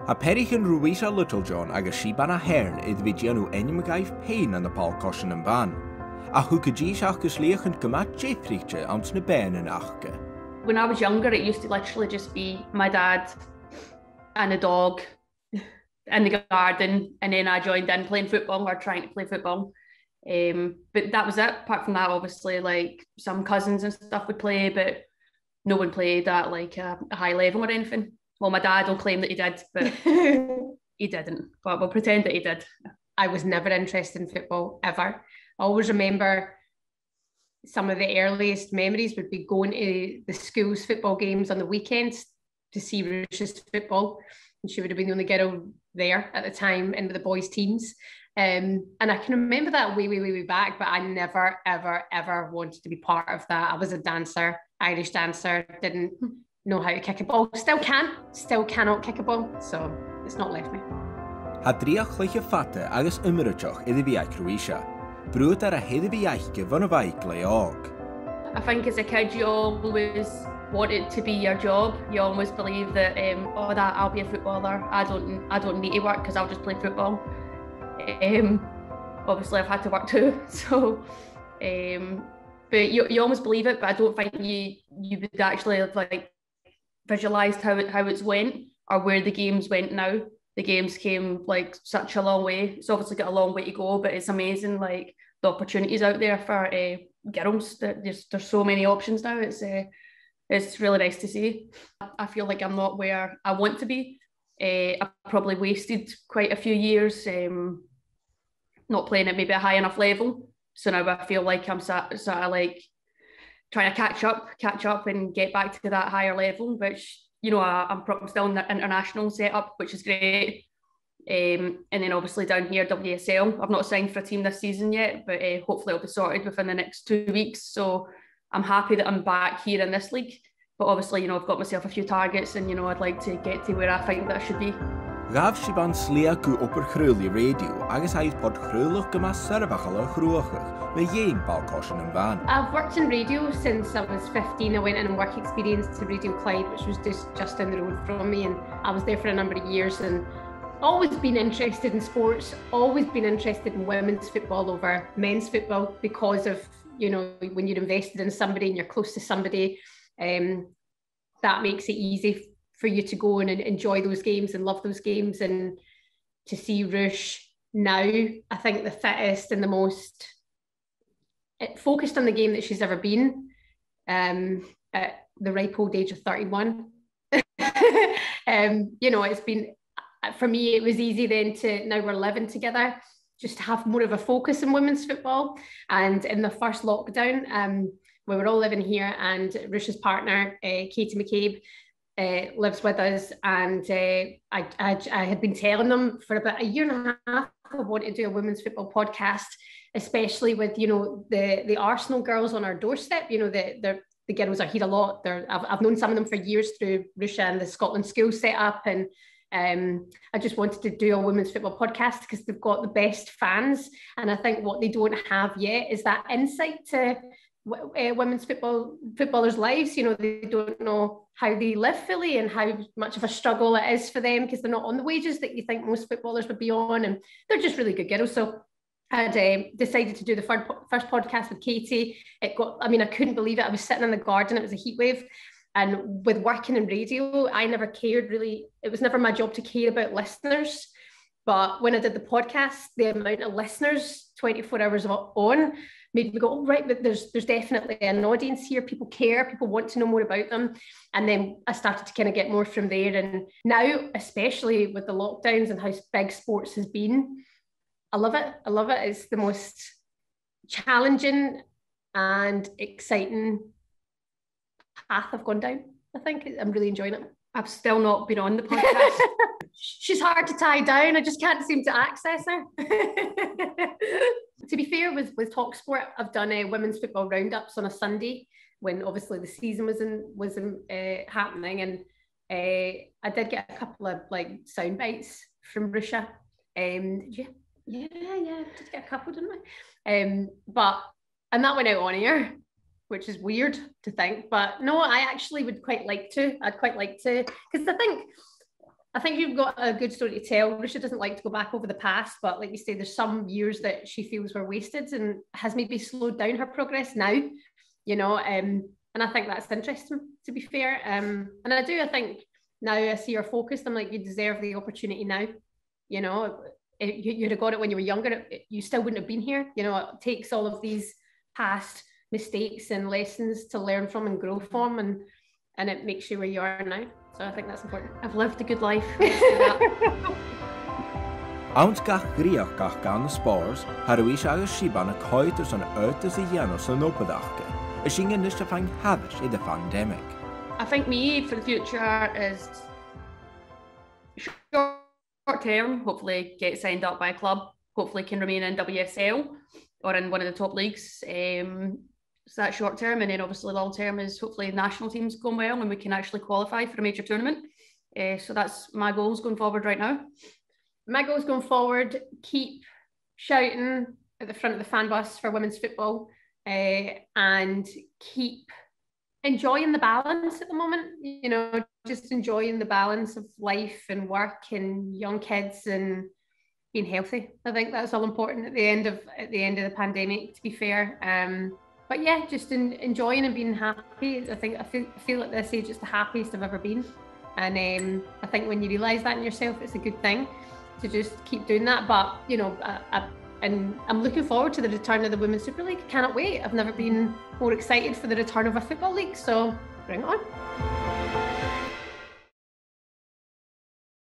A peithraichean Ruesha Littlejohn agus Shebahn Aherne iad bhí déanú enimagaibh pein an na Ruesha and Shebahn. A thugad agus líochant gomat peathraiche am na ben in achge. When I was younger, it used to literally just be my dad and a dog in the garden, and then I joined in playing football or trying to play football. But that was it. Apart from that, obviously, like some cousins and stuff would play, but no one played at like a high level or anything. Well, my dad will claim that he did, but he didn't. But we'll pretend that he did. I was never interested in football, ever. I always remember some of the earliest memories would be going to the school's football games on the weekends to see Ruesha's football. And she would have been the only girl there at the time in the boys' teams. And I can remember that way back, but I never, ever, ever wanted to be part of that. I was a dancer, Irish dancer, didn't know how to kick a ball. Still cannot kick a ball, so it's not left me. Ha dríach leiche fatte agus imiritach iddi bhíach Ruesha. Brúd a head bhíachge van a bhaig leog. I think as a kid you always wanted to be your job. You always believe that I'll be a footballer. I don't need to work because I'll just play football. Obviously I've had to work too, so but you almost believe it, but I don't think you would actually have like visualised how it's went or where the games went now. The games came like such a long way. It's obviously got a long way to go, but it's amazing like the opportunities out there for girls. There's so many options now. It's really nice to see. I feel like I'm not where I want to be. I probably wasted quite a few years not playing at maybe a high enough level. So now I feel like I'm sort of like trying to catch up and get back to that higher level, which, you know, I'm still in the international setup, which is great. And then obviously down here, WSL. I've not signed for a team this season yet, but hopefully it'll be sorted within the next 2 weeks. So I'm happy that I'm back here in this league. But obviously, you know, I've got myself a few targets and, you know, I'd like to get to where I think that I should be. Gaf Shebahn slia gu upper chrúli radio, agus haid pod chrúlach gymas servachal chrúachach, me yin Ruesha and Shebahn. I've worked in radio since I was 15. I went in on work experience to Radio Clyde, which was just down the road from me, and I was there for a number of years and always been interested in sports, always been interested in women's football over men's football because of, you know, when you're invested in somebody and you're close to somebody, that makes it easy for you to go and enjoy those games and love those games. And to see Ruesha now, I think the fittest and the most focused on the game that she's ever been at the ripe old age of 31. You know, it's been, for me, it was easy then to, now we're living together, just to have more of a focus in women's football. And in the first lockdown, we were all living here, and Ruesha's partner, Katie McCabe, lives with us, and I had been telling them for about a year and a half I wanted to do a women's football podcast, especially with, you know, the Arsenal girls on our doorstep. You know, the girls are here a lot. I've known some of them for years through Ruesha and the Scotland school set up, and I just wanted to do a women's football podcast because they've got the best fans, and I think what they don't have yet is that insight to women's footballers' lives. You know, they don't know how they live fully and how much of a struggle it is for them because they're not on the wages that you think most footballers would be on, and they're just really good girls. So I decided to do the first podcast with Katie. I couldn't believe it. I was sitting in the garden, it was a heat wave, and with working in radio, I never cared really. It was never my job to care about listeners. But when I did the podcast, the amount of listeners 24 hours on made me go, oh, right, but there's definitely an audience here. People care, people want to know more about them. And then I started to kind of get more from there. And now, especially with the lockdowns and how big sports has been, I love it. I love it. It's the most challenging and exciting path I've gone down. I think I'm really enjoying it. I've still not been on the podcast. She's hard to tie down. I just can't seem to access her. To be fair, with TalkSport, I've done women's football roundups on a Sunday when obviously the season was happening, and I did get a couple of like sound bites from Ruesha. Yeah, did get a couple, didn't I? And that went out on air, which is weird to think, but no, I actually would quite like to. I'd quite like to, because I think I think you've got a good story to tell. Ruesha doesn't like to go back over the past, but like you say, there's some years that she feels were wasted and has maybe slowed down her progress now, you know, and I think that's interesting, to be fair. And I think now I see her focused. I'm like, you deserve the opportunity now. You know, you'd have got it when you were younger, you still wouldn't have been here. You know, it takes all of these past mistakes and lessons to learn from and grow from, and it makes you where you are now. So I think that's important. I've lived a good life. Ons gach griach gach gan the spòrs, har Ruesha agus Shebahn a coitus an oetus I Janos an opedachke. A shingen is to find habits in the pandemic. I think me for the future is short term, hopefully get signed up by a club, hopefully can remain in WSL or in one of the top leagues. So that's short term, and then obviously long term is hopefully national teams going well and we can actually qualify for a major tournament. So that's my goals going forward right now. My goals going forward, keep shouting at the front of the fan bus for women's football, and keep enjoying the balance at the moment, you know, just enjoying the balance of life and work and young kids and being healthy. I think that's all important at the end of the pandemic, to be fair. But yeah, just enjoying and being happy. I feel at this age it's the happiest I've ever been. And I think when you realise that in yourself, it's a good thing to just keep doing that. But, you know, and I'm looking forward to the return of the Women's Super League. Cannot wait. I've never been more excited for the return of a football league. So bring it on.